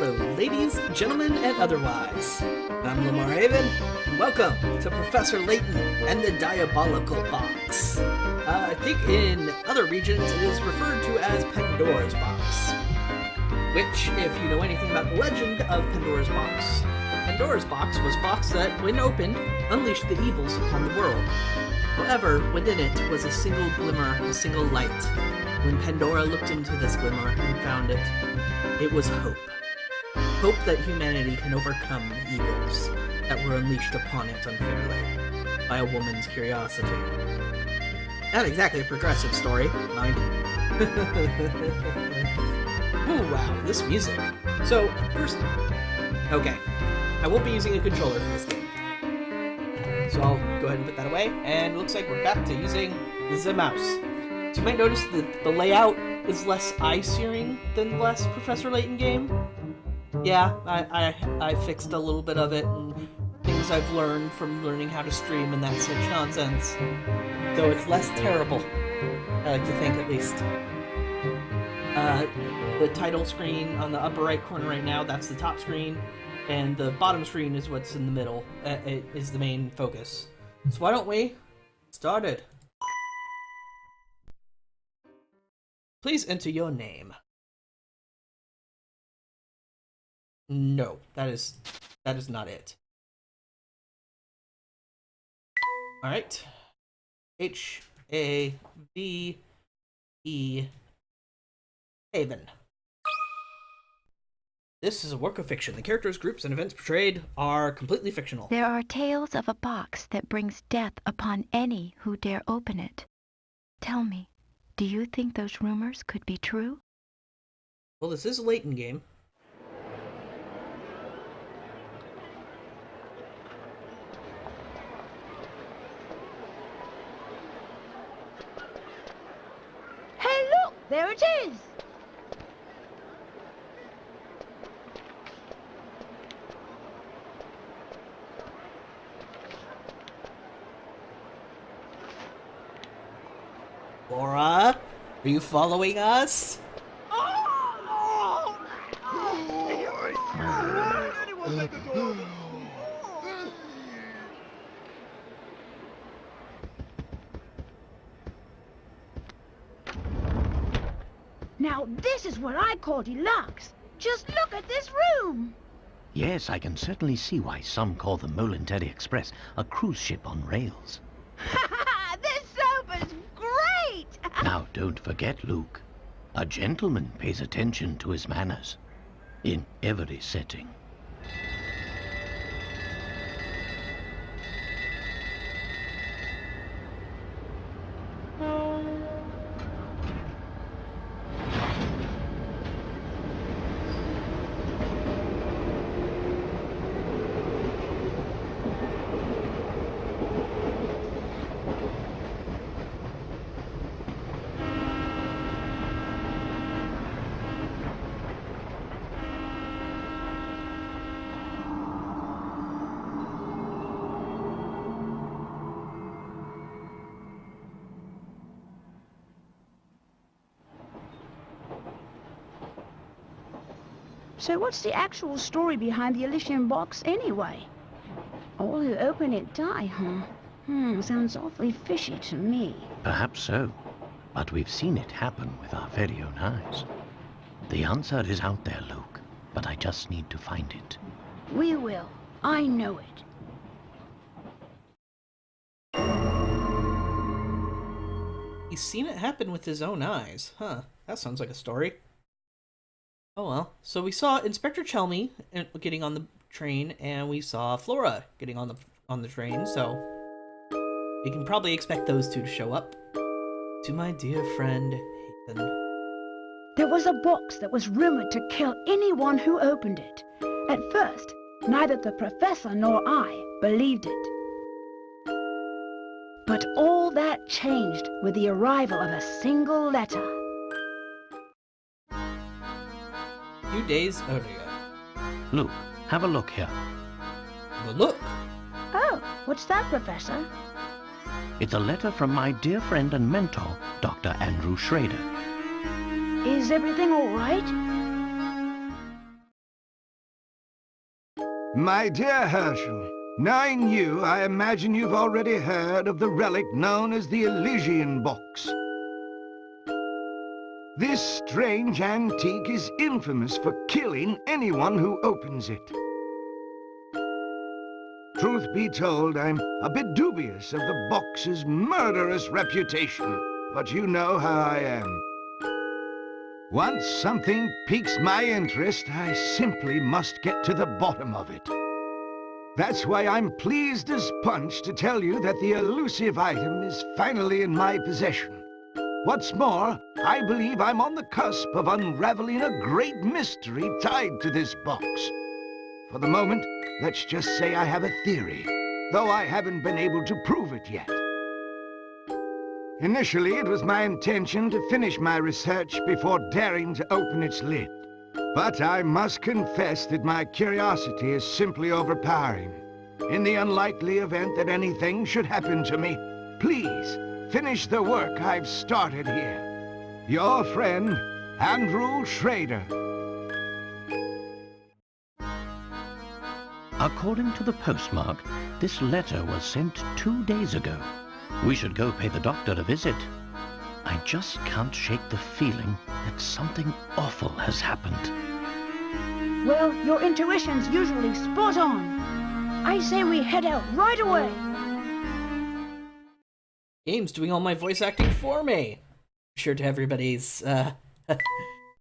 Hello, ladies, gentlemen, and otherwise. I'm Lamar Haven, and welcome to Professor Layton and the Diabolical Box. I think in other regions it is referred to as Pandora's Box, which, if you know anything about the legend of Pandora's Box was a box that, when opened, unleashed the evils upon the world. However, within it was a single glimmer, a single light. When Pandora looked into this glimmer and found it, it was hope. Hope that humanity can overcome the evils that were unleashed upon it unfairly by a woman's curiosity. Not exactly a progressive story, mind. Oh wow, this music. So, first... Okay, I won't be using a controller for this game. So I'll go ahead and put that away, and it looks like we're back to using the mouse. So you might notice that the layout is less eye-searing than the last Professor Layton game. Yeah, I fixed a little bit of it, and things I've learned from learning how to stream and that such nonsense. So it's less terrible, I like to think, at least. The title screen on the upper right corner right now, that's the top screen, and the bottom screen is what's in the middle. It is the main focus. So why don't we get started? Please enter your name. No, that is not it. Alright. H-A-V-E Haven. This is a work of fiction. The characters, groups, and events portrayed are completely fictional. There are tales of a box that brings death upon any who dare open it. Tell me, do you think those rumors could be true? Well, this is a Layton game. Hey, look! There it is! Laura, are you following us? Now this is what I call deluxe. Just look at this room. Yes, I can certainly see why some call the Molentary Express a cruise ship on rails. This sofa's great. Now, don't forget, Luke. A gentleman pays attention to his manners in every setting. So what's the actual story behind the Elysian box anyway? All who open it die, huh? Sounds awfully fishy to me. Perhaps so, but we've seen it happen with our very own eyes. The answer is out there, Luke, but I just need to find it. We will. I know it. He's seen it happen with his own eyes. Huh, that sounds like a story. Oh well. So we saw Inspector Chelmy getting on the train, and we saw Flora getting on the train, so we can probably expect those two to show up. To my dear friend, Haven. There was a box that was rumored to kill anyone who opened it. At first, neither the professor nor I believed it. But all that changed with the arrival of a single letter. A few days earlier. Luke, have a look here. The look. Oh, what's that, Professor? It's a letter from my dear friend and mentor, Dr. Andrew Schrader. Is everything all right? My dear Herschel, knowing you, I imagine you've already heard of the relic known as the Elysian Box. This strange antique is infamous for killing anyone who opens it. Truth be told, I'm a bit dubious of the box's murderous reputation, but you know how I am. Once something piques my interest, I simply must get to the bottom of it. That's why I'm pleased as punch to tell you that the elusive item is finally in my possession. What's more, I believe I'm on the cusp of unraveling a great mystery tied to this box. For the moment, let's just say I have a theory, though I haven't been able to prove it yet. Initially, it was my intention to finish my research before daring to open its lid. But I must confess that my curiosity is simply overpowering. In the unlikely event that anything should happen to me, please finish the work I've started here. Your friend, Andrew Schrader. According to the postmark, this letter was sent 2 days ago. We should go pay the doctor a visit. I just can't shake the feeling that something awful has happened. Well, your intuition's usually spot on. I say we head out right away. Game's doing all my voice acting for me. Sure to everybody's,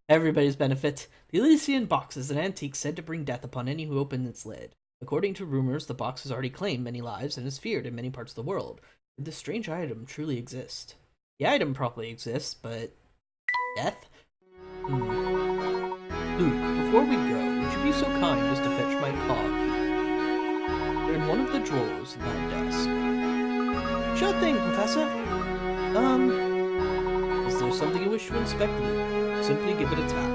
everybody's benefit. The Elysian Box is an antique said to bring death upon any who open its lid. According to rumors, the box has already claimed many lives and is feared in many parts of the world. Did this strange item truly exist? The item probably exists, but... death? Luke, before we go, would you be so kind as to fetch my car key? They're in one of the drawers in that desk. Sure thing, Professor. Is there something you wish to inspect, Luke? Simply give it a tap.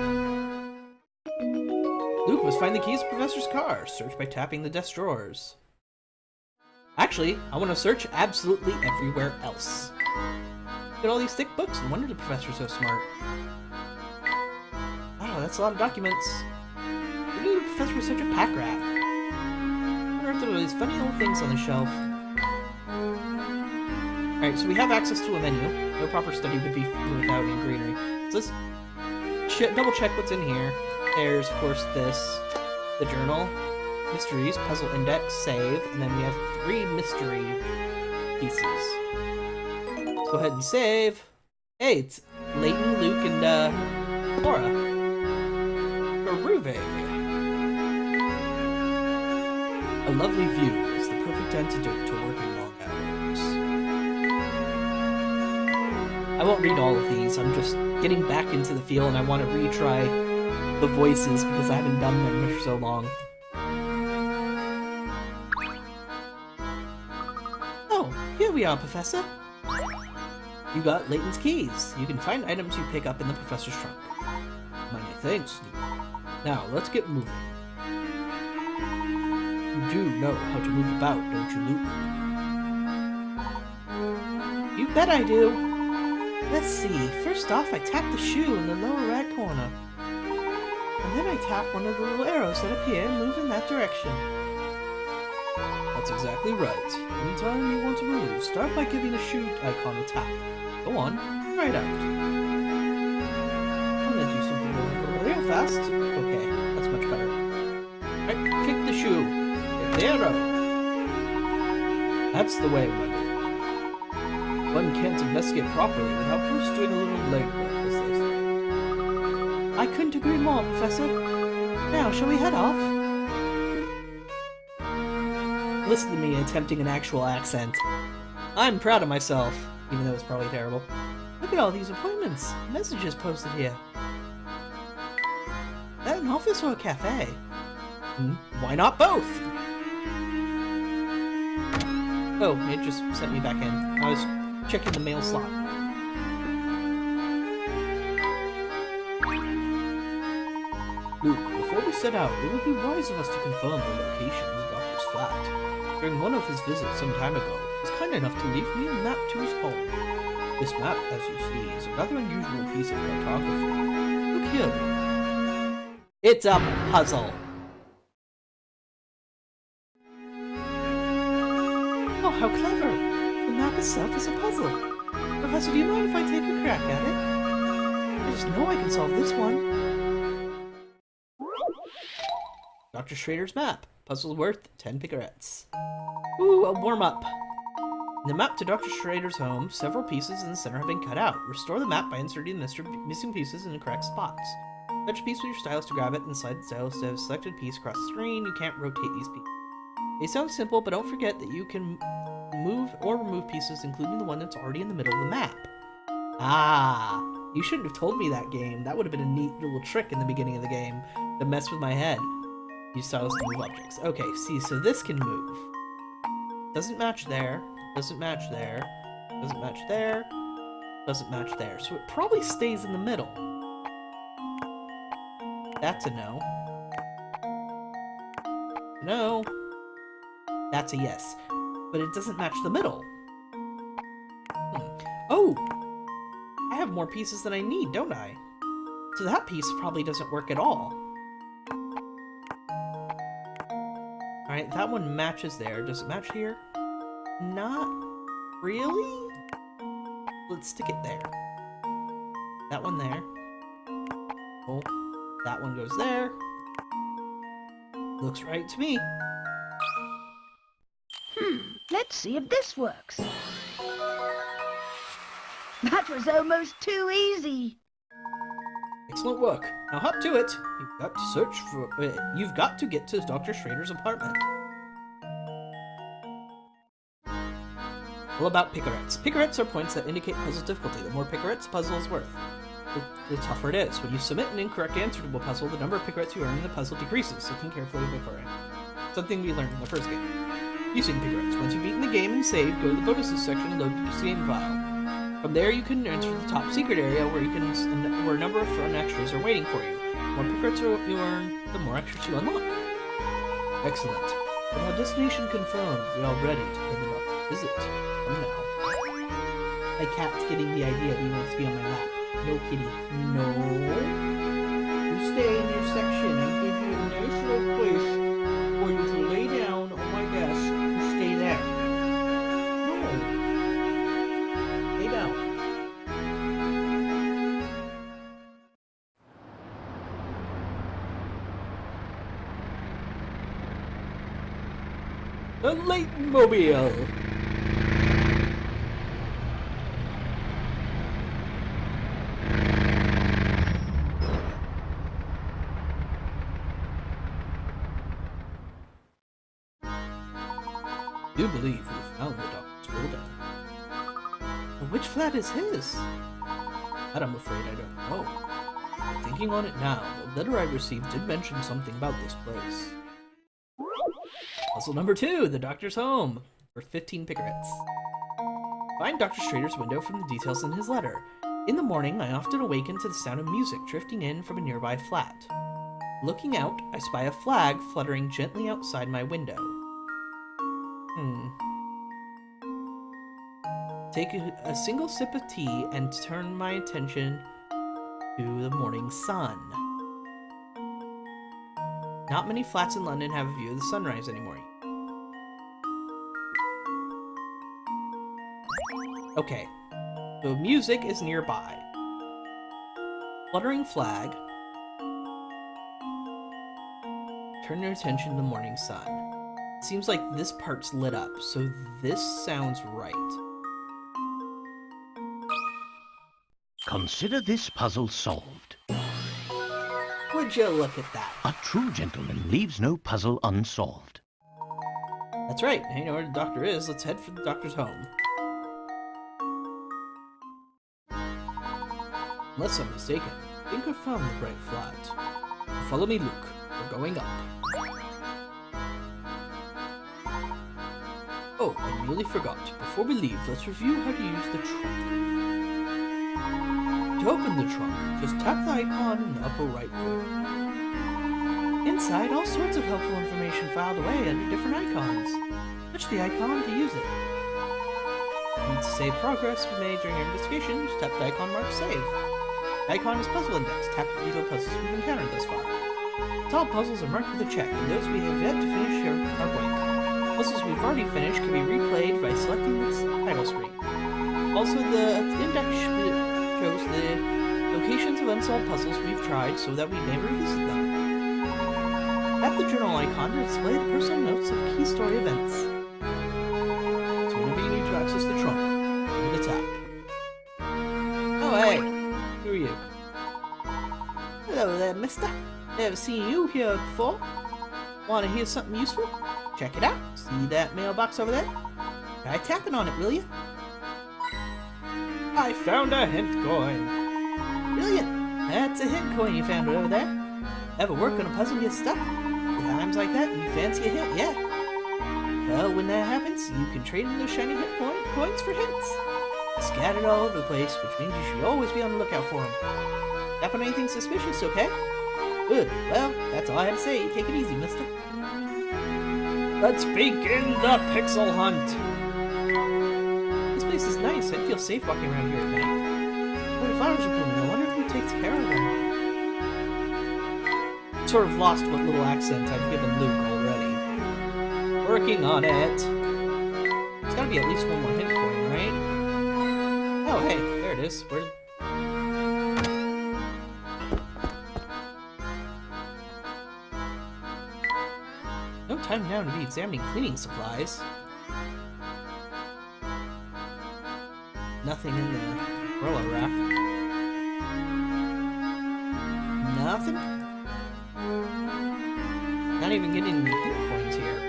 Luke must find the keys to Professor's car. Search by tapping the desk drawers. Actually, I want to search absolutely everywhere else. Look at all these thick books. No wonder the Professor's so smart. Wow, that's a lot of documents. Who knew the Professor was such a pack rat? I wonder if there are these funny little things on the shelf. Alright, so we have access to a menu. No proper study would be without any greenery. So let's double check what's in here. There's, of course, this. The journal. Mysteries, puzzle index, save, and then we have 3 mystery pieces. Let's go ahead and save. Hey, it's Layton, Luke, and, Laura. Peruve. A lovely view is the perfect antidote to working long hours. I won't read all of these, I'm just getting back into the feel and I want to retry the voices because I haven't done them for so long. Oh, here we are, Professor. You got Layton's keys. You can find items you pick up in the Professor's trunk. Many thanks, Luke. Now, let's get moving. You do know how to move about, don't you, Luke? You bet I do. Let's see. First off, I tap the shoe in the lower right corner. And then I tap one of the little arrows that appear and move in that direction. That's exactly right. Anytime you want to move, start by giving the shoe icon a tap. Go on, right out. I'm gonna do something real fast. Okay, that's much better. Right, kick the shoe. Hit the arrow. That's the way, buddy. One can't investigate properly without first doing a little legwork, as they say. I couldn't agree more, Professor. Now, shall we head off? Listen to me attempting an actual accent. I'm proud of myself, even though it's probably terrible. Look at all these appointments, messages posted here. Is that an office or a cafe? Why not both? Oh, it just sent me back in. I was checking the mail slot. Luke, before we set out, it would be wise of us to confirm the location of the doctor's flat. During one of his visits some time ago, he was kind enough to leave me a map to his home. This map, as you see, is a rather unusual piece of cartography. Look here, Luke. It's a puzzle. how clever! The map itself is a puzzle. Professor, do you mind if I take a crack at it? I just know I can solve this one. Dr. Schrader's map. Puzzle worth 10 picarettes. Ooh, a warm-up. In the map to Dr. Schrader's home, several pieces in the center have been cut out. Restore the map by inserting the missing pieces in the correct spots. Touch a piece with your stylus to grab it, and slide the stylus to a selected piece across the screen. You can't rotate these pieces. They sound simple, but don't forget that you can move or remove pieces, including the one that's already in the middle of the map. Ah, you shouldn't have told me that game. That would have been a neat little trick in the beginning of the game to mess with my head. Use stylus to move objects. Okay, see, so this can move. Doesn't match there. Doesn't match there. Doesn't match there. Doesn't match there. So it probably stays in the middle. That's a no. No. That's a yes. But it doesn't match the middle. Oh! I have more pieces than I need, don't I? So that piece probably doesn't work at all. Alright, that one matches there. Does it match here? Not really? Let's stick it there. That one there. Oh, that one goes there. Looks right to me. Let's see if this works. That was almost too easy. Excellent work. Now hop to it. You've got to get to Dr. Schrader's apartment. All about picarettes. Picarettes are points that indicate puzzle difficulty. The more picarettes a puzzle is worth, the tougher it is. When you submit an incorrect answer to a puzzle, the number of picarettes you earn in the puzzle decreases, so think carefully before it. Something we learned in the first game. Using picarettes. Once you've beaten the game and saved, go to the bonuses section and load the game file. From there, you can enter the top secret area where a number of fun extras are waiting for you. The more picarettes you earn, the more extras you unlock. Excellent. The more destination confirmed. We are ready to pay the doctor visit. Come now. My cat's getting the idea that he wants to be on my lap. No, kitty. No. You stay in your section. I give you a nice little place for you to lay down on my desk and stay there. No. Lay down. The Layton Mobile. You believe we found the doctor's building. But which flat is his? That I'm afraid I don't know. Thinking on it now, the letter I received did mention something about this place. Puzzle number 2, the doctor's home, worth 15 picarettes. Find Dr. Schrader's window from the details in his letter. In the morning, I often awaken to the sound of music drifting in from a nearby flat. Looking out, I spy a flag fluttering gently outside my window. Take a single sip of tea and turn my attention to the morning sun. Not many flats in London have a view of the sunrise anymore. Okay, so music is nearby. Fluttering flag. Turn your attention to the morning sun. It seems like this part's lit up, so this sounds right. Consider this puzzle solved. Would you look at that? A true gentleman leaves no puzzle unsolved. That's right. Now you know where the doctor is. Let's head for the doctor's home. Unless I'm mistaken, I think I found the bright flat. Follow me, Luke. We're going up. Oh, I nearly forgot. Before we leave, let's review how to use the trunk. To open the trunk, just tap the icon in the upper right corner. Inside, all sorts of helpful information filed away under different icons. Touch the icon to use it. Need to save progress we made during our investigation, just tap the icon marked Save. The icon is Puzzle Index. Tap the detailed puzzles we've encountered thus far. All puzzles are marked with a check, and those we have yet to finish are blank. Puzzles we've already finished can be replayed by selecting the title screen. Also, the index shows the locations of unsolved puzzles we've tried so that we may revisit them. Tap the journal icon to display the personal notes of key story events. So whenever you need to access the trunk, give it a tap. Oh hey, who are you? Hello there, mister. Never seen you here before. Want to hear something useful? Check it out. See that mailbox over there? Try tapping on it, will you? I found a hint coin. Brilliant. That's a hint coin you found over there. Ever work on a puzzle and get stuck? Times like that, you fancy a hint, yeah. Well, when that happens, you can trade in those shiny hint coins for hints. Scattered all over the place, which means you should always be on the lookout for them. Tap on anything suspicious, okay? Good. Well, that's all I have to say. Take it easy, mister. Let's begin the pixel hunt. This place is nice. I'd feel safe walking around here at night. Oh, the flowers are blooming. I wonder who takes care of them. Sort of lost what little accent I've given Luke already. Working on it. There's gotta be at least one more hint coin, right? Oh, hey, there it is. Where? No time now to be examining cleaning supplies. Nothing in the umbrella rack. Nothing? Not even getting any hit points here.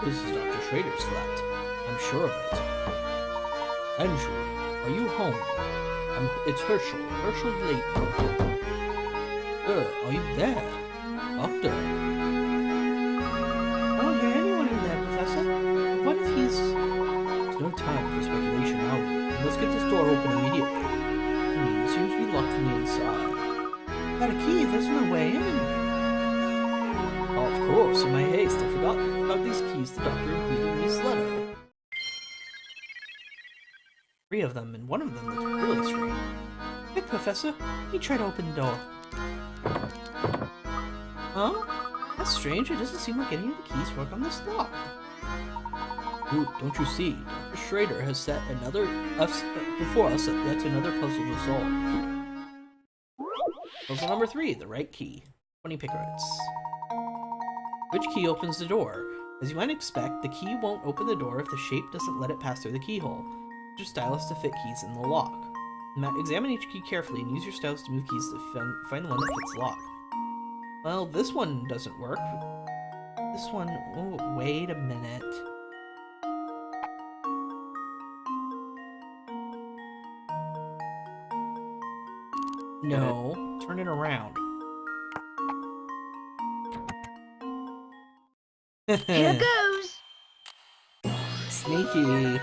This is Dr. Schrader's flat. I'm sure of it. I'm sure. Are you home? It's Herschel. Herschel Layton. Are you there? Doctor? I don't hear anyone in there, Professor. What if he's... There's no time for speculation now. Let's get this door open immediately. It seems to be locked from the inside. Got a key, there's no way in. Oh, of course, in my haste, I forgot about these keys the doctor included in his letter. 3 of them, and one of them looks really strange. Quick, Professor, let me try to open the door. Huh? That's strange, it doesn't seem like any of the keys work on this lock. Ooh, don't you see? Dr. Schrader has set before us yet another puzzle to solve. Puzzle number 3, the right key. 20 picarets. Which key opens the door? As you might expect, the key won't open the door if the shape doesn't let it pass through the keyhole. Use your stylus to fit keys in the lock. Examine each key carefully and use your stylus to move keys to find the one that fits the lock. Well, this one doesn't work. This one... Oh, wait a minute. No, turn it around. Here goes. Sneaky.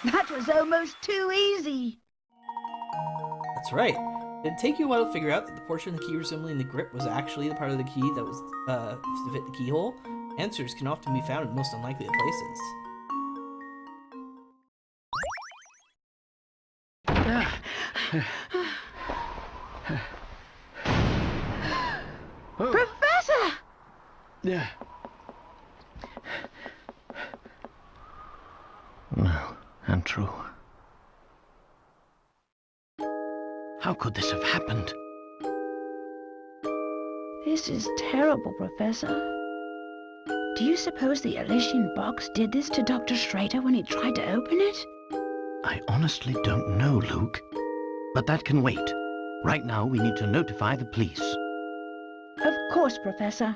That was almost too easy. That's right. Did it take you a while to figure out that the portion of the key resembling the grip was actually the part of the key that was to fit the keyhole? Answers can often be found in the most unlikely of places. Professor! Yeah. No, untrue. How could this have happened? This is terrible, Professor. Do you suppose the Elysian box did this to Dr. Schrader when he tried to open it? I honestly don't know, Luke. But that can wait. Right now, we need to notify the police. Of course, Professor.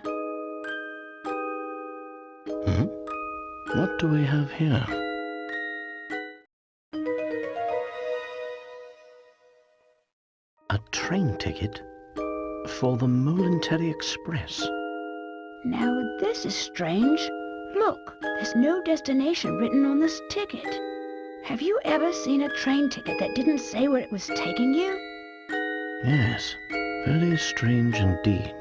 What do we have here? A train ticket for the Momentary Express. Now, this is strange. Look, there's no destination written on this ticket. Have you ever seen a train ticket that didn't say where it was taking you? Yes, very strange indeed.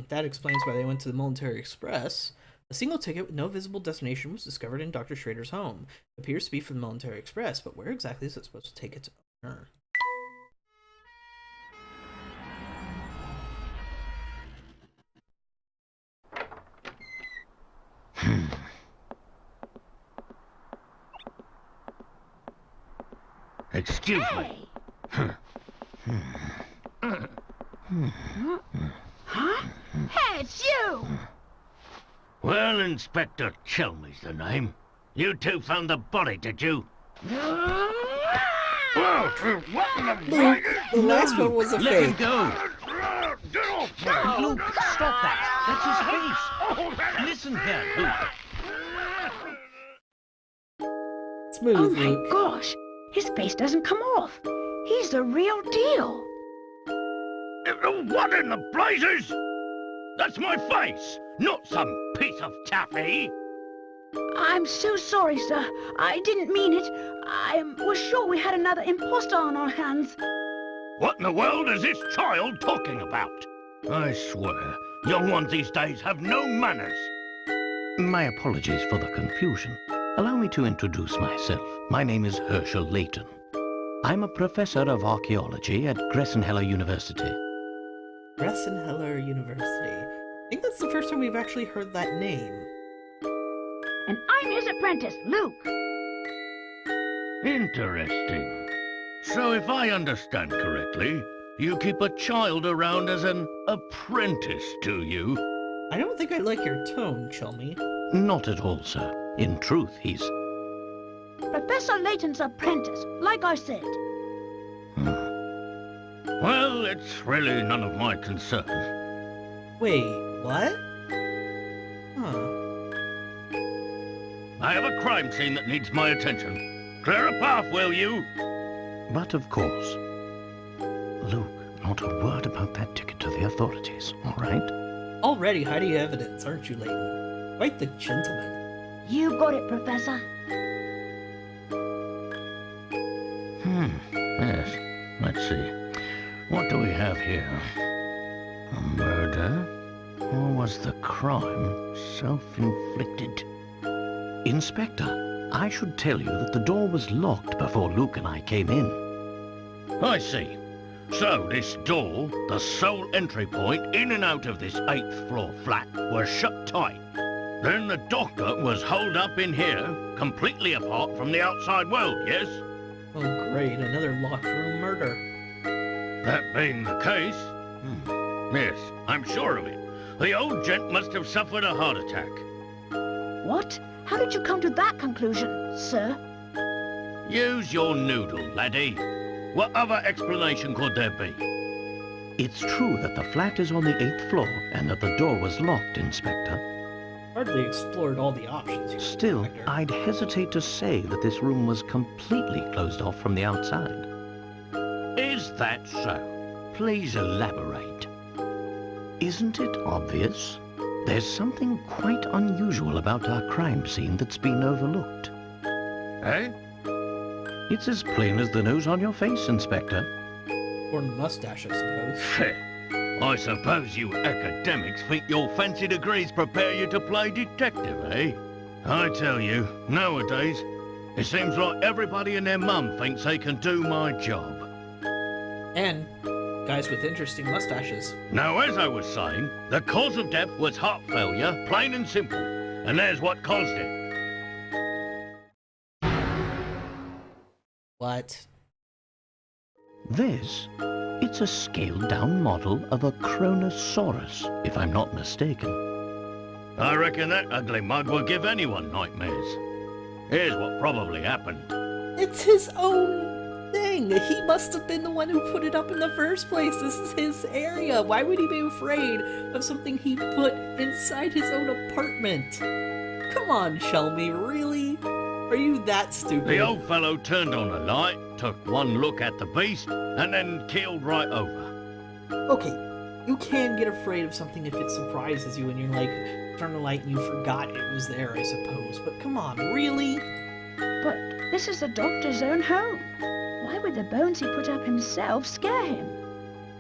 That explains why they went to the Momentary Express. A single ticket with no visible destination was discovered in Dr. Schrader's home. It appears to be for the Momentary Express, but where exactly is it supposed to take its owner? Excuse me. Hey! Huh? Hey, it's you! Well, Inspector Chelmey's the name. You two found the body, did you? The last one was a Let him fake. go. Luke, stop that. That's his face. Listen here, Luke. Smooth, Oh my Luke. gosh! His face doesn't come off. He's the real deal. What in the blazes? That's my face, not some piece of taffy. I'm so sorry, sir. I didn't mean it. I was sure we had another imposter on our hands. What in the world is this child talking about? I swear, young ones these days have no manners. My apologies for the confusion. Allow me to introduce myself. My name is Herschel Layton. I'm a professor of archaeology at Gressenheller University. Gressenheller University. I think that's the first time we've actually heard that name. And I'm his apprentice, Luke. Interesting. So if I understand correctly, you keep a child around as an apprentice, do you? I don't think I like your tone, Chelmy. Not at all, sir. In truth, he's... Professor Layton's apprentice, like I said. Well, it's really none of my concern. Wait, what? Huh. I have a crime scene that needs my attention. Clear a path, will you? But of course. Luke, not a word about that ticket to the authorities, all right? Already hiding evidence, aren't you, Layton? Quite the gentleman. You got it, Professor. Yes. Let's see. What do we have here? A murder? Or was the crime self-inflicted? Inspector, I should tell you that the door was locked before Luke and I came in. I see. So this door, the sole entry point in and out of this 8th floor flat, was shut tight. Then the doctor was holed up in here, completely apart from the outside world, yes? Oh, great, another locked room murder. That being the case, yes, I'm sure of it. The old gent must have suffered a heart attack. What? How did you come to that conclusion, sir? Use your noodle, laddie. What other explanation could there be? It's true that the flat is on the 8th floor and that the door was locked, Inspector. Hardly explored all the options here, Still, Inspector. I'd hesitate to say that this room was completely closed off from the outside. Is that so? Please elaborate. Isn't it obvious? There's something quite unusual about our crime scene that's been overlooked. Eh? It's as plain as the nose on your face, Inspector. Or mustache, I suppose. I suppose you academics think your fancy degrees prepare you to play detective, eh? I tell you, nowadays, it seems like everybody and their mum thinks they can do my job. And guys with interesting mustaches. Now, as I was saying, the cause of death was heart failure, plain and simple. And there's what caused it. What? This? It's a scaled-down model of a Kronosaurus, if I'm not mistaken. I reckon that ugly mug will give anyone nightmares. Here's what probably happened. It's his own thing. He must have been the one who put it up in the first place. This is his area. Why would he be afraid of something he put inside his own apartment? Come on, Shelby, really? Are you that stupid? The old fellow turned on the light, took one look at the beast, and then keeled right over. Okay, you can get afraid of something if it surprises you and you're like, turn the light and you forgot it was there, I suppose. But come on, really? But this is the doctor's own home. Why would the bones he put up himself scare him?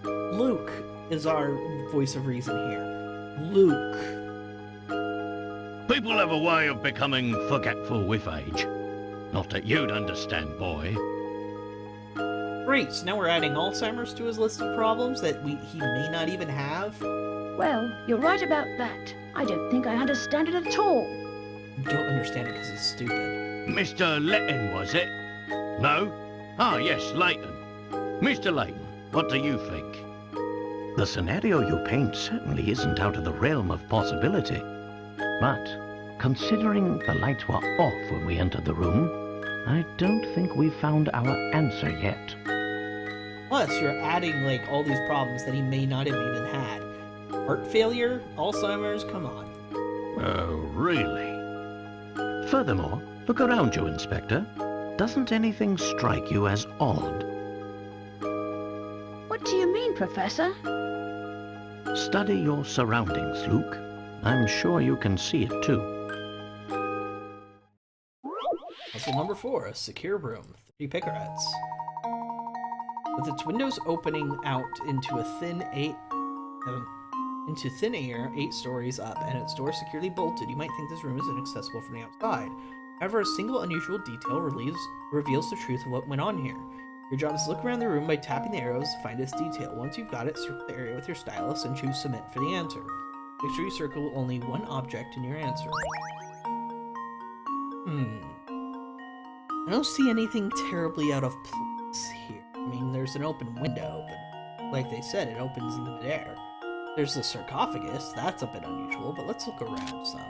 Luke is our voice of reason here. Luke. People have a way of becoming forgetful with age. Not that you'd understand, boy. Great, so now we're adding Alzheimer's to his list of problems that he may not even have? Well, you're right about that. I don't think I understand it at all. understand it because it's stupid. Mr. Layton, was it? No? Ah, yes, Layton. Mr. Layton, what do you think? The scenario you paint certainly isn't out of the realm of possibility. But, considering the lights were off when we entered the room, I don't think we've found our answer yet. Plus, you're adding, like, all these problems that he may not have even had. Heart failure? Alzheimer's? Come on. Oh, really? Furthermore, look around you, Inspector. Doesn't anything strike you as odd? What do you mean, Professor? Study your surroundings, Luke. I'm sure you can see it too. Puzzle number 4, a secure room, 3 picarettes. With its windows opening out into thin air 8 stories up, and its door securely bolted, you might think this room is inaccessible from the outside. However, a single unusual detail reveals the truth of what went on here. Your job is to look around the room by tapping the arrows to find this detail. Once you've got it, circle the area with your stylus and choose Submit for the answer. Make sure you circle only one object in your answer. I don't see anything terribly out of place here. I mean, there's an open window, but like they said, it opens into midair. There's the sarcophagus, that's a bit unusual, but let's look around some.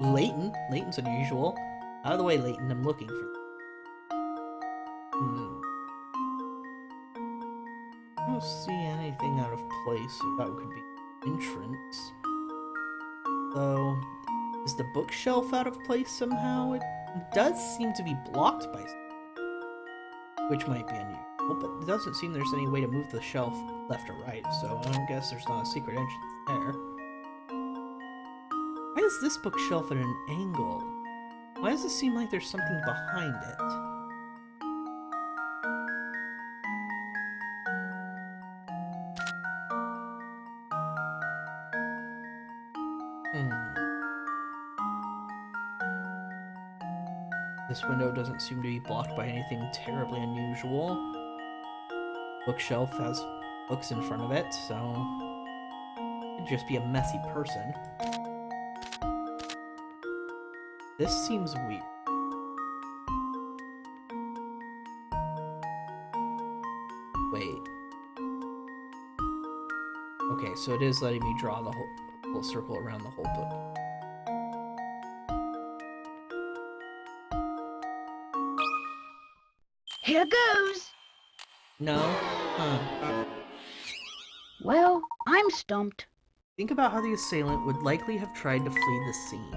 Layton. Layton's unusual. Out of the way, Layton, I'm looking for... I don't see anything out of place, so that could be entrance. Though, is the bookshelf out of place somehow? It does seem to be blocked by something, which might be unusual, but it doesn't seem there's any way to move the shelf left or right, so I don't guess there's not a secret entrance there. Why is this bookshelf at an angle? Why does it seem like there's something behind it? This window doesn't seem to be blocked by anything terribly unusual. Bookshelf has books in front of it, so it could just be a messy person. This seems weird. Wait. Okay, so it is letting me draw the whole circle around the whole book. Here goes. No? Huh. Well, I'm stumped. Think about how the assailant would likely have tried to flee the scene.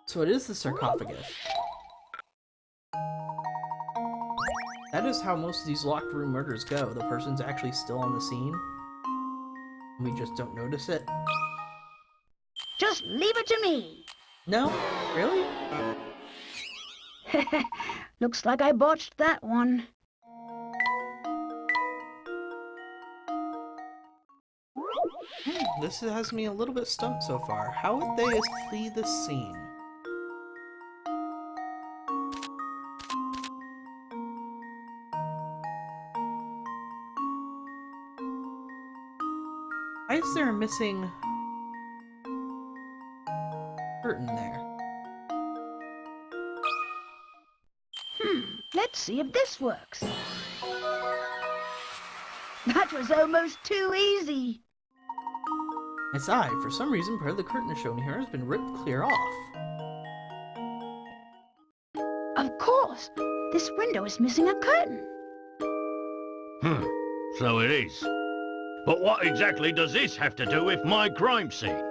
So it is the sarcophagus. That is how most of these locked room murders go. The person's actually still on the scene. We just don't notice it. Just leave it to me. No? Really? Looks like I botched that one. This has me a little bit stumped so far. How would they flee the scene? Why is there a missing curtain there? Let's see if this works. That was almost too easy. Aside, for some reason, part of the curtain shown here has been ripped clear off. Of course, this window is missing a curtain. So it is. But what exactly does this have to do with my crime scene?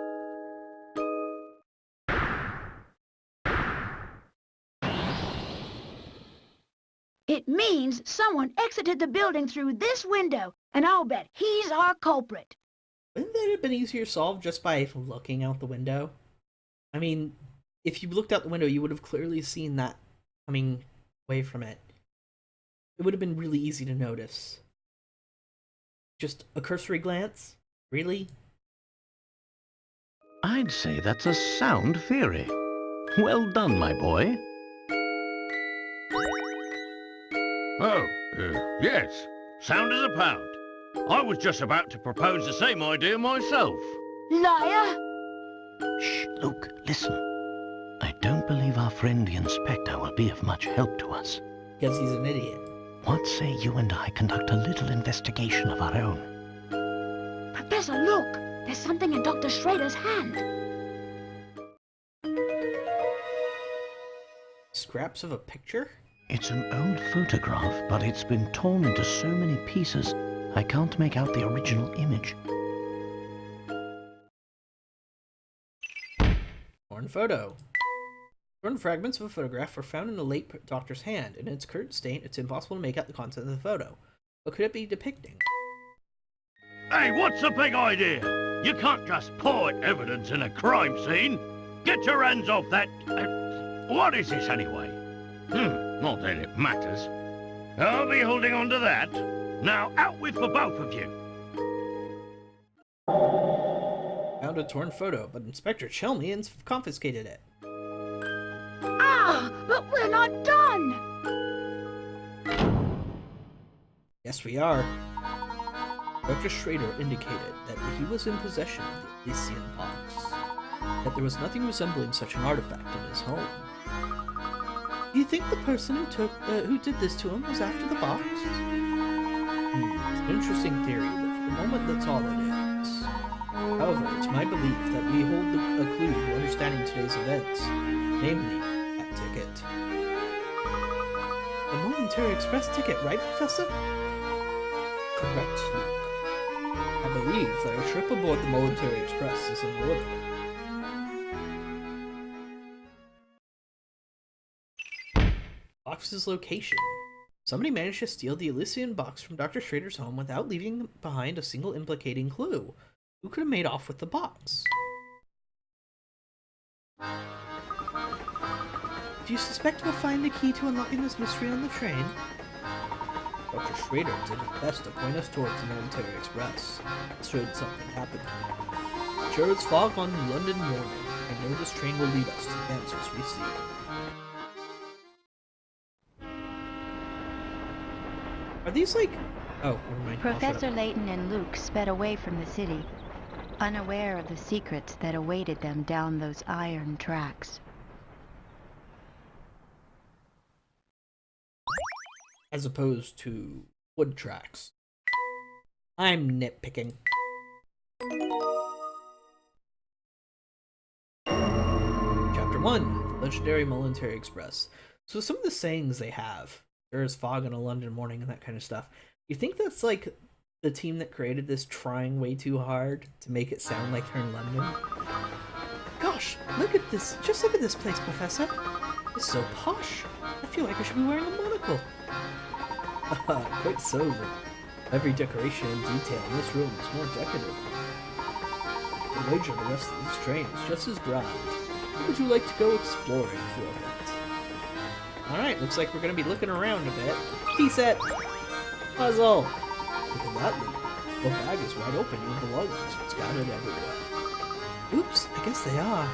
It means someone exited the building through this window, and I'll bet he's our culprit. Wouldn't that have been easier solved just by looking out the window? I mean, if you looked out the window, you would have clearly seen that coming away from it. It would have been really easy to notice. Just a cursory glance? Really? I'd say that's a sound theory. Well done, my boy. Oh, yes. Sound as a pound. I was just about to propose the same idea myself. Liar! Shh. Luke, listen. I don't believe our friend the inspector will be of much help to us. Because he's an idiot. What say you and I conduct a little investigation of our own? Professor, look! There's something in Dr. Schrader's hand. Scraps of a picture? It's an old photograph, but it's been torn into so many pieces, I can't make out the original image. Torn photo. Torn fragments of a photograph were found in the late doctor's hand. In its current state, it's impossible to make out the content of the photo. What could it be depicting? Hey, what's the big idea? You can't just point evidence in a crime scene. Get your hands off that... what is this anyway? Not that it matters. I'll be holding on to that. Now, out with the both of you. Found a torn photo, but Inspector Chelmian's confiscated it. Ah, but we're not done! Yes, we are. Dr. Schrader indicated that he was in possession of the Elysian box, that there was nothing resembling such an artifact in his home. Do you think the person who did this to him was after the box? It's an interesting theory, but for the moment that's all it is. However, it's my belief that we hold a clue to understanding today's events, namely, that ticket. The Momentary Express ticket, right, Professor? Correct, Luke. I believe that our trip aboard the Momentary Express is in order. Box's location. Somebody managed to steal the Elysian box from Dr. Schrader's home without leaving behind a single implicating clue. Who could have made off with the box? Do you suspect we'll find the key to unlocking this mystery on the train? Dr. Schrader did his best to point us towards the Momentary Express, should something happen. Sure as fog on London morning, I know this train will lead us to the answers we seek. Are these like... oh, never mind. Professor Layton and Luke sped away from the city, unaware of the secrets that awaited them down those iron tracks. As opposed to wood tracks. I'm nitpicking. Chapter 1. Legendary Momentary Express. So some of the sayings they have, there is fog on a London morning and that kind of stuff. You think that's like the team that created this trying way too hard to make it sound like they're in London? Gosh, look at this. Just look at this place, Professor. It's so posh. I feel like I should be wearing a monocle. Quite so. Every decoration and detail in this room is more decorative. The wager the rest of this train is just as grand. Where would you like to go exploring for a bit? Alright, looks like we're going to be looking around a bit. Key set! Puzzle! Look at that lead. The bag is wide open, your belongings are scattered everywhere. Oops, I guess they are.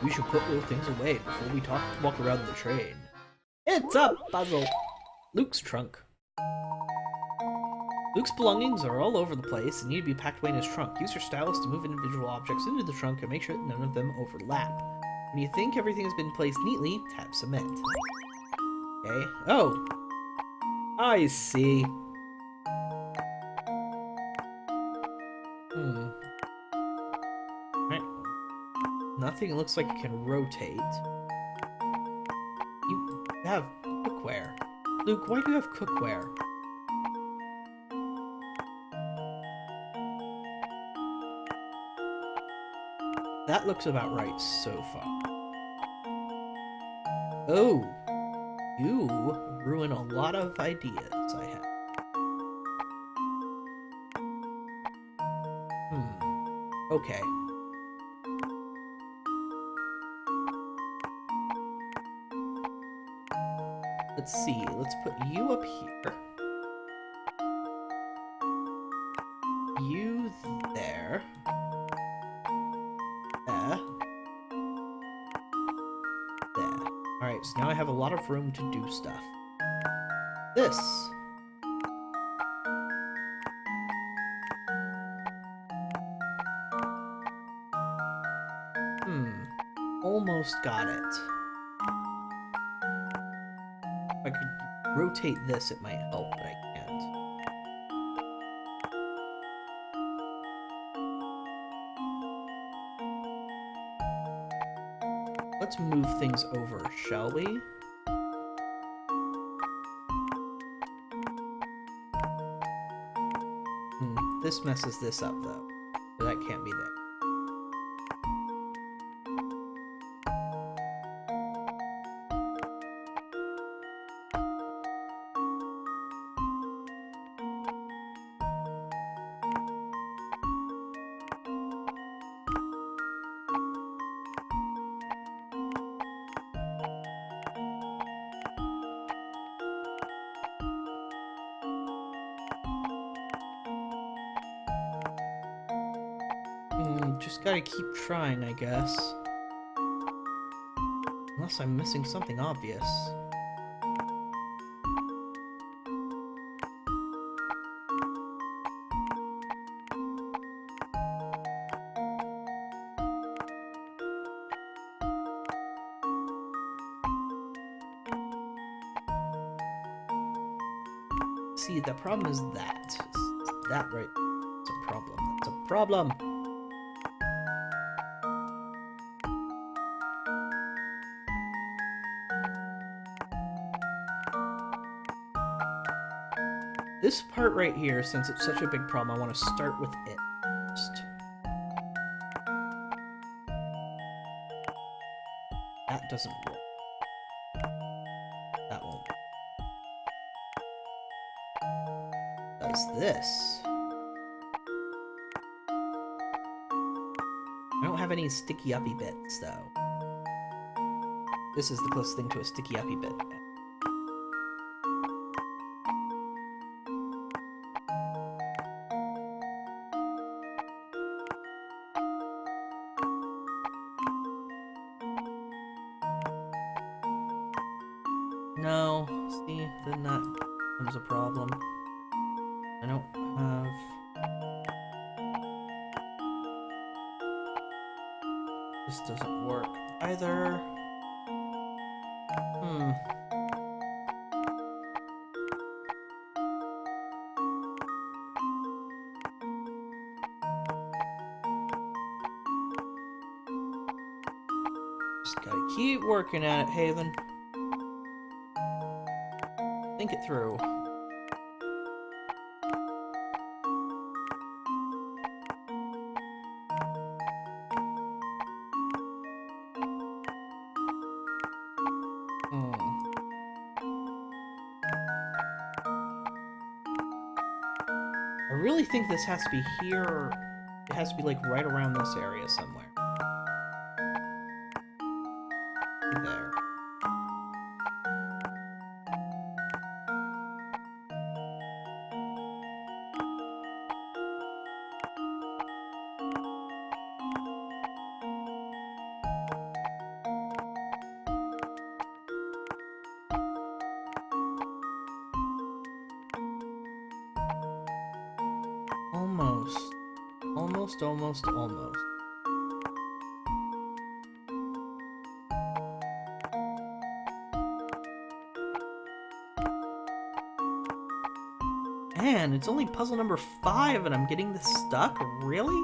We should put little things away before we walk around the train. It's a puzzle! Luke's trunk. Luke's belongings are all over the place and need to be packed away in his trunk. Use your stylus to move individual objects into the trunk and make sure that none of them overlap. When you think everything has been placed neatly, tap submit. Okay. Oh! I see. Right. Nothing looks like it can rotate. You have cookware. Luke, why do you have cookware? That looks about right so far. Oh! You ruin a lot of ideas I have. Okay. Let's see, let's put you up here. You there. There. There. Alright, so now I have a lot of room to do stuff. This. Almost got it. If I could rotate this, it might help, but I can't. Let's move things over, shall we? This messes this up, though. So that can't be there. Just gotta keep trying, I guess. Unless I'm missing something obvious. See, the problem is that. Is that right? It's a problem. That's a problem! This part right here, since it's such a big problem, I want to start with it first. That doesn't work. That won't work. Does this? I don't have any sticky uppy bits, though. This is the closest thing to a sticky uppy bit. No, see, then that becomes a problem. I don't have... This doesn't work either. Just gotta keep working at it, Haven. Think it through. I really think this has to be here, or it has to be like right around this area somewhere. There. Almost. Man, it's only puzzle number 5 and I'm getting this stuck? Really?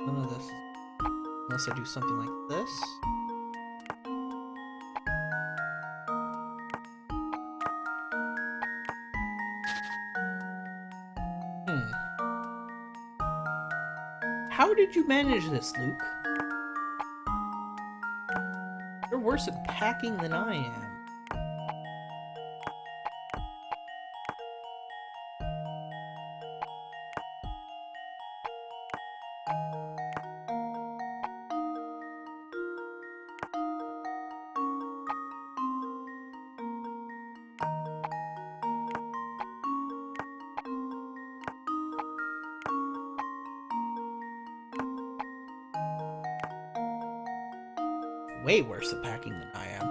None of this. Unless I do something like this. How did you manage this, Luke? You're worse at packing than I am. way worse at packing than I am.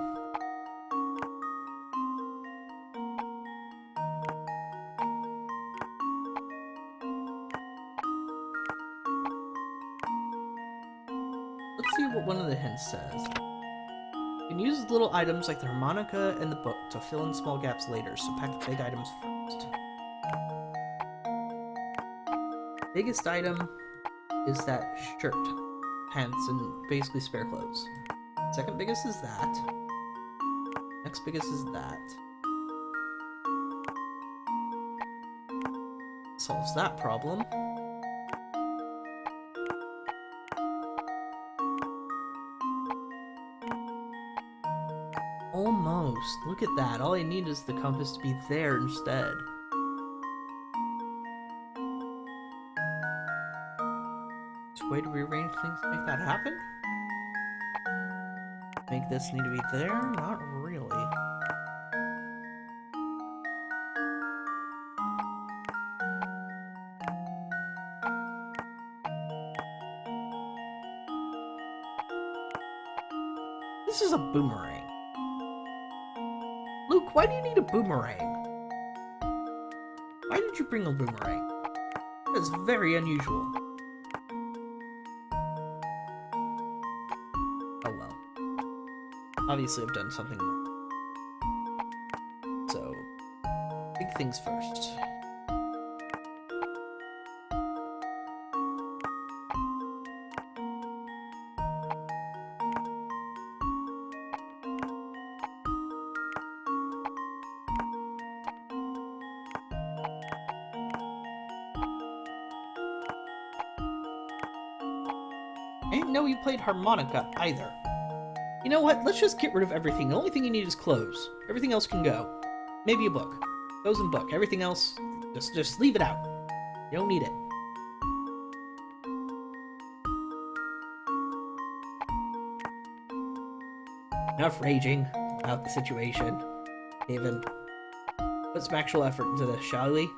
Let's see what one of the hints says. You can use little items like the harmonica and the book to fill in small gaps later, so pack the big items first. Biggest item is that shirt, pants, and basically spare clothes. Second biggest is that. Next biggest is that. Solves that problem. Almost. Look at that. All I need is the compass to be there instead. Is there a way to rearrange things to make that happen? Make this need to be there? Not really. This is a boomerang. Luke, why do you need a boomerang? Why did you bring a boomerang? That's very unusual. Oh well. Obviously I've done something wrong. So, big things first. I didn't know you played harmonica, either. You know what? Let's just get rid of everything. The only thing you need is clothes. Everything else can go. Maybe a book. Clothes and book. Everything else, just leave it out. You don't need it. Enough raging about the situation. Haven, put some actual effort into this, shall we?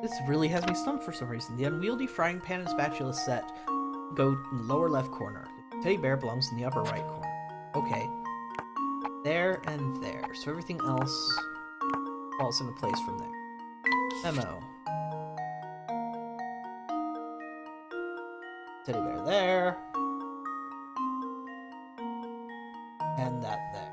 This really has me stumped for some reason. The unwieldy frying pan and spatula set go in the lower left corner. The teddy bear belongs in the upper right corner. Okay. There and there. So everything else falls into place from there. Memo. Teddy bear there. And that there.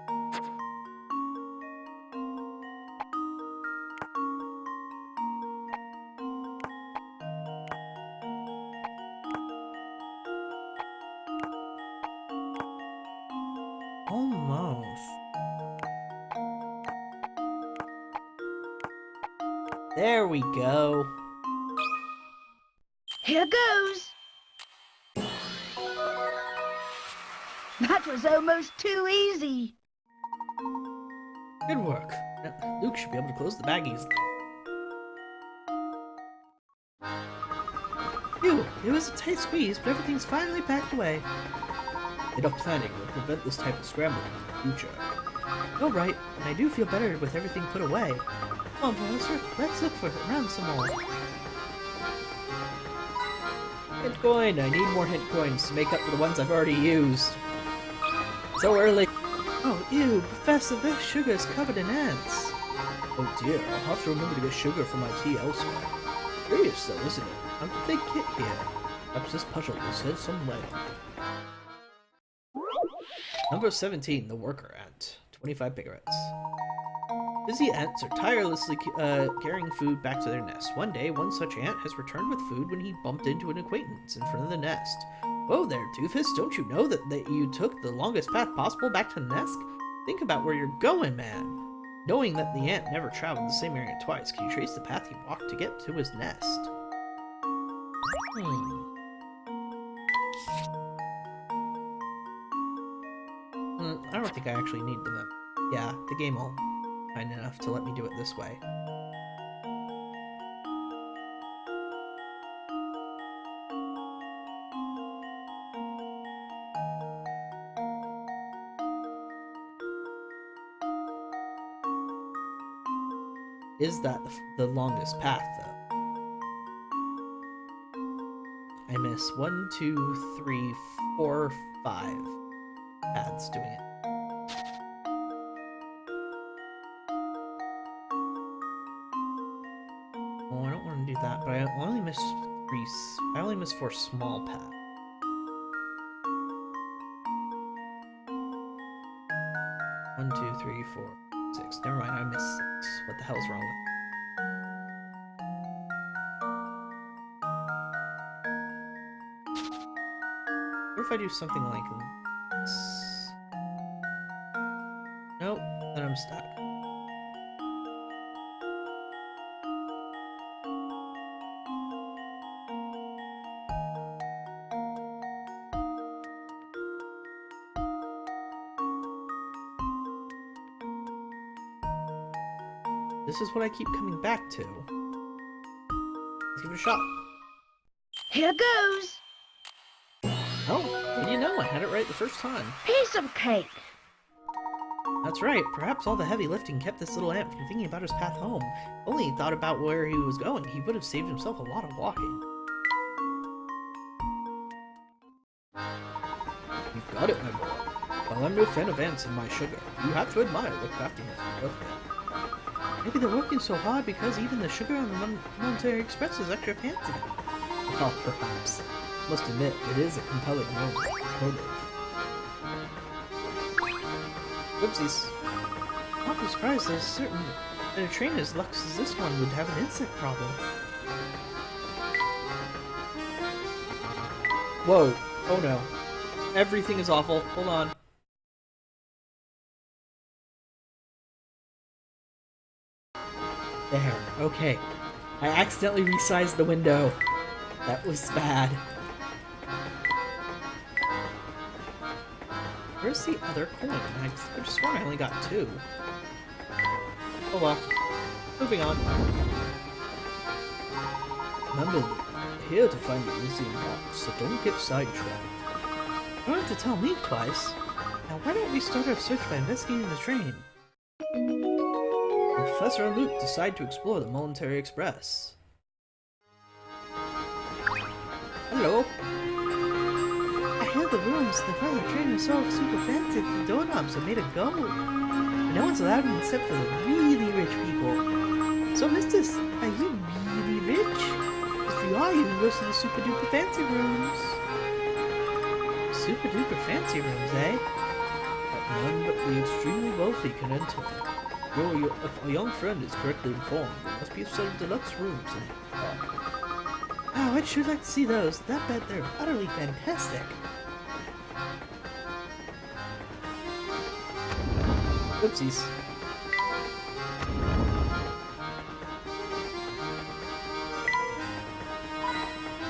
Almost. There we go. Here goes. That was almost too easy. Good work. Now, Luke should be able to close the baggies. Phew, it was a tight squeeze, but everything's finally packed away. Enough planning will prevent this type of scramble in the future. You're right, and I do feel better with everything put away. Come on, Professor, let's look for around some more. Hint coin! I need more hint coins to make up for the ones I've already used. So early! Oh, ew, Professor, this sugar is covered in ants. Oh dear, I'll have to remember to get sugar for my tea elsewhere. Curious though, isn't it? I'm a big kid here. Perhaps this puzzle will shed some light on it. Number 17, the worker ant. 25 cigarettes. Busy ants are tirelessly carrying food back to their nest. One day, one such ant has returned with food when he bumped into an acquaintance in front of the nest. Whoa there, Doofus, don't you know that you took the longest path possible back to the nest? Think about where you're going, man. Knowing that the ant never traveled the same area twice, can you trace the path he walked to get to his nest? I don't think I actually need the map. Yeah, the game will be kind enough to let me do it this way. Is that the longest path, though? I miss 1, 2, 3, 4, 5 paths doing it. Oh, I don't want to do that, but I only miss 4 small paths. One, 2, 3, 4, 6. Never mind, I missed 6. What the hell's wrong with me? What if I do something like this? Nope, then I'm stuck. This is what I keep coming back to. Let's give it a shot. Here goes. Oh, what do you know? I had it right the first time. Piece of cake. That's right. Perhaps all the heavy lifting kept this little ant from thinking about his path home. If only he thought about where he was going, he would have saved himself a lot of walking. You've got it, my boy. While I'm no fan of ants in my sugar, you have to admire their craftiness and birthday. Maybe they're working so hard because even the sugar on the Monetary Express is extra fancy. Well, perhaps. Must admit, it is a compelling motive. Whoopsies. I'm awfully surprised that a train as luxe as this one would have an insect problem. Whoa. Oh no. Everything is awful. Hold on. There. Okay. I accidentally resized the window. That was bad. Where's the other coin? I could have sworn I only got 2. Oh well. Moving on. Remember, we're here to find the Elysian box, so don't get sidetracked. You don't have to tell me twice. Now why don't we start our search by investigating the train? The Professor and Luke decide to explore the Monetary Express. Hello. I heard the rooms in the front of the train are so super fancy that the doorknobs are made of gold. But no one's allowed in except for the really rich people. So, Mistus, are you really rich? If you are, you can go to the super duper fancy rooms. Super duper fancy rooms, eh? But none but the extremely wealthy can enter. If a young friend is correctly informed, there must be a set of deluxe rooms in it. Oh, I'd sure like to see those. I bet they're utterly fantastic. Oopsies.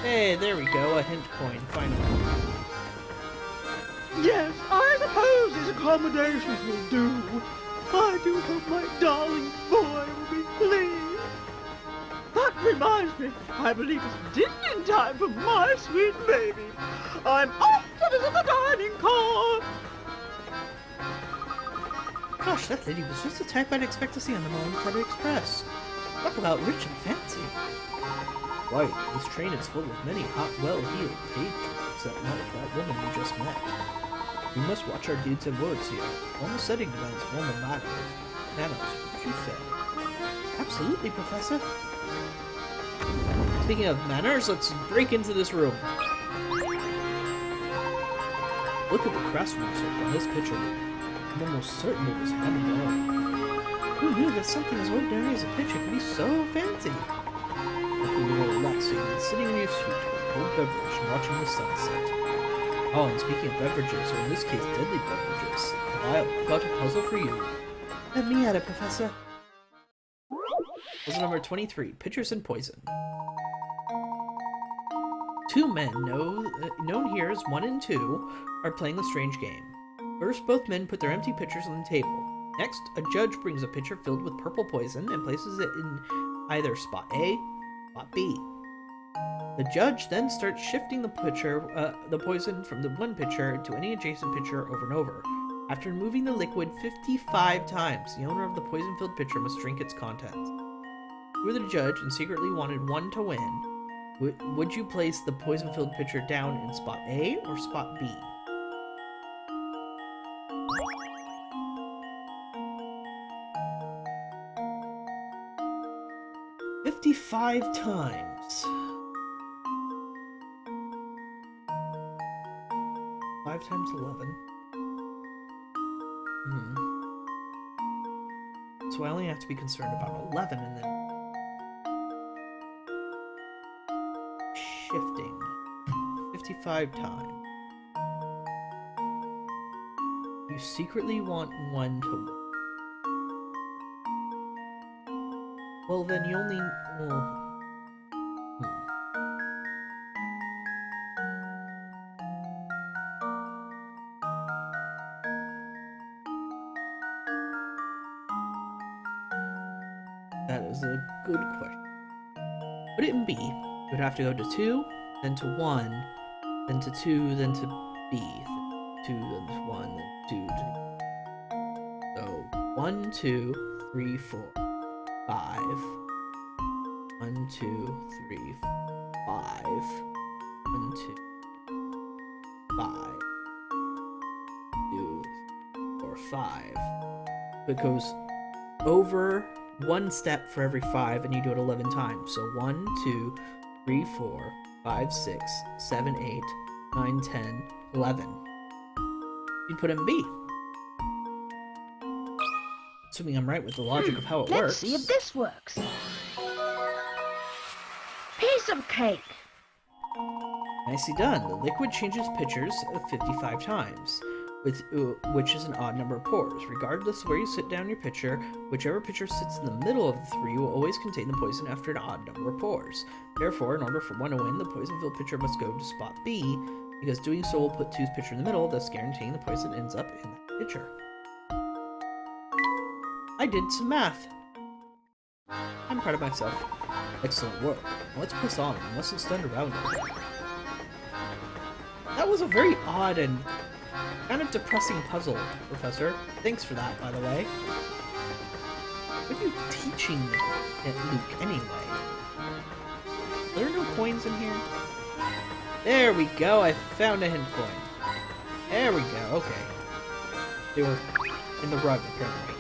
Hey, there we go, a hint coin, finally. Yes, I suppose these accommodations will do. I do hope my darling boy will be pleased. That reminds me, I believe it's dinner time for my sweet baby. I'm off to visit the dining car. Gosh, that lady was just the type I'd expect to see on the Monetary Express. Talk about rich and fancy. Right, this train is full of many hot, well-heeled patrons that like that woman we just met. We must watch our deeds and words here. Formal setting demands formal manners. Manners, what you say? Absolutely, Professor. Speaking of manners, let's break into this room. Look at the craftsmanship on this picture. I'm almost certain it was hand-drawn. Who knew that something as ordinary as a picture could be so fancy? Nothing more relaxing than sitting in your suite with a cold beverage and watching the sunset. Oh, and speaking of beverages, or in this case deadly beverages, I've got a puzzle for you. Let me at it, Professor. Puzzle number 23, Pitchers and Poison. Two men, known here as 1 and 2, are playing the strange game. First, both men put their empty pitchers on the table. Next, a judge brings a pitcher filled with purple poison and places it in either spot A or spot B. The judge then starts shifting the poison from the one pitcher to any adjacent pitcher over and over. After moving the liquid 55 times, the owner of the poison-filled pitcher must drink its contents. If you were the judge and secretly wanted one to win, would you place the poison-filled pitcher down in spot A or spot B? "55 times. 5 times 11. So I only have to be concerned about 11 and then shifting 55 times. You secretly want one to win. Well, then you only... That is a good question. Put it in B. You would have to go to 2, then to 1, then to 2, then to B. 2, then to 1, then 2 to... So, 1, 2, 3, 4, 5. 1, 2, 3, 5. 1, 2, 5. 2, 4, 5. It goes over 1 step for every 5, and you do it 11 times. So 1, 2, 3, 4, 5, 6, 7, 8, 9, 10, 11. You'd put in B. Assuming I'm right with the logic of how it works. Let's see if this works. Piece of cake. Nicely done. The liquid changes pitchers 55 times, which is an odd number of pours. Regardless of where you sit down your pitcher, whichever pitcher sits in the middle of the 3 will always contain the poison after an odd number of pours. Therefore, in order for one to win, the poison-filled pitcher must go to spot B, because doing so will put 2's pitcher in the middle, thus guaranteeing the poison ends up in that pitcher. I did some math. I'm proud of myself. Excellent work. Now let's press on. We mustn't stand around it. That was a very odd and kind of depressing puzzle, Professor. Thanks for that, by the way. What are you teaching Luke, anyway? Are there no coins in here? There we go, I found a hint coin. There we go, okay. They were in the rug, apparently.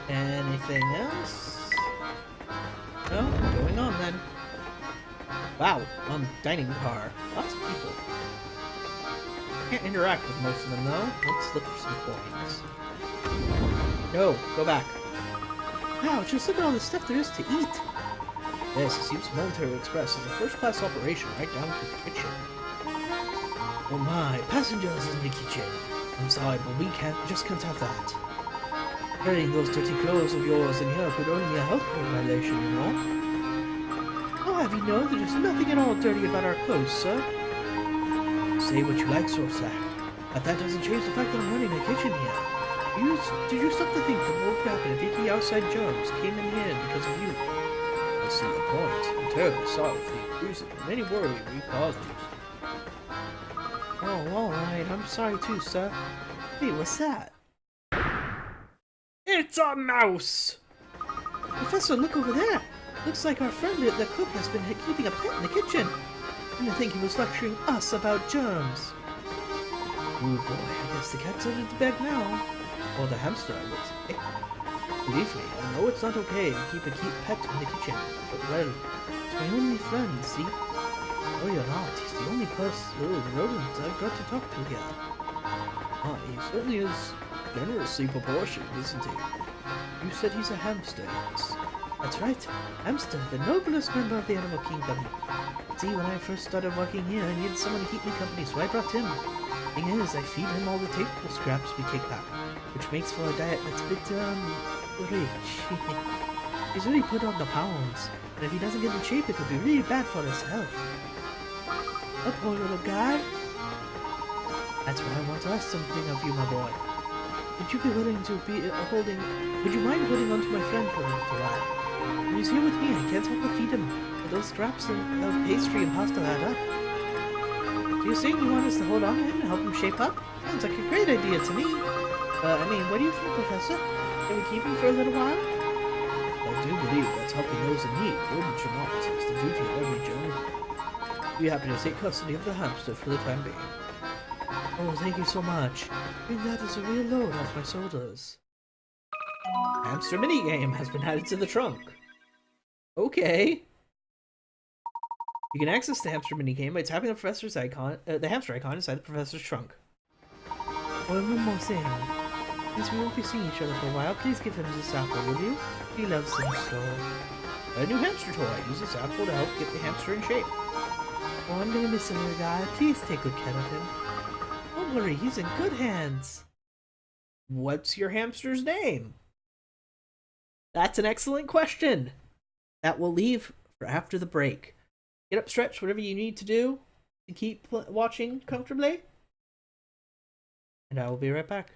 Anything else? No? Going on then. Wow, dining car. Lots of people. Can't interact with most of them though. Let's look for some coins. No, go back. Wow, just look at all the stuff there is to eat. Yes, it seems Military Express is a first-class operation right down to the kitchen. Oh my, passengers in the kitchen. I'm sorry, but we just can't have that. Carrying those dirty clothes of yours in here could only be a health code violation, you know. I'll have you know that there's nothing at all dirty about our clothes, sir. Say what you like, Sorcerer, but that doesn't change the fact that I'm running a kitchen here. Did you stop to think that more crap and icky outside germs came in here because of you? I see the point. I'm terribly sorry for the intrusion and any worry we caused you. Oh, alright. I'm sorry too, sir. Hey, what's that? It's a mouse! Professor, look over there! Looks like our friend the cook has been keeping a pet in the kitchen. And I think he was lecturing us about germs. Oh boy, I guess the cat's under the bed now. Or the hamster, I would say. Believe me, I know it's not okay to keep a pet in the kitchen, but well, it's my only friend, see? Oh, you're not. He's the only rodent I've got to talk to here. Ah, he certainly is generously proportioned, isn't he? You said he's a hamster, yes. That's right, hamster, the noblest member of the animal kingdom. See, when I first started working here, I needed someone to keep me company, so I brought him. Thing is, I feed him all the table scraps we take back, which makes for a diet that's a bit, rich. He's really put on the pounds, and if he doesn't get in shape, it could be really bad for his health. A poor little guy. That's why I want to ask something of you, my boy. Would you be willing to be would you mind holding on to my friend for a little while? When he's here with me, I can't help but feed him, and those scraps of pastry and pasta add up. Do you think you want us to hold on to him and help him shape up? Sounds like a great idea to me. I mean, what do you think, Professor? Can we keep him for a little while? I do believe that's helping those in need, wouldn't you not? It's the duty of every gentleman. Be happy to take custody of the hamster for the time being. Oh, thank you so much. I mean, that is a real load off my shoulders. Hamster minigame has been added to the trunk. Okay. You can access the hamster minigame by tapping the professor's icon, the hamster icon inside the professor's trunk. Oh, and one more thing. Since we won't be seeing each other for a while, please give him this apple, will you? He loves them so. A new hamster toy. Use this apple to help get the hamster in shape. Oh, I'm gonna miss him, little guy. Please take good care of him. Don't worry, he's in good hands. What's your hamster's name? That's an excellent question. That will leave for after the break. Get up, stretch, whatever you need to do to keep watching comfortably. And I will be right back.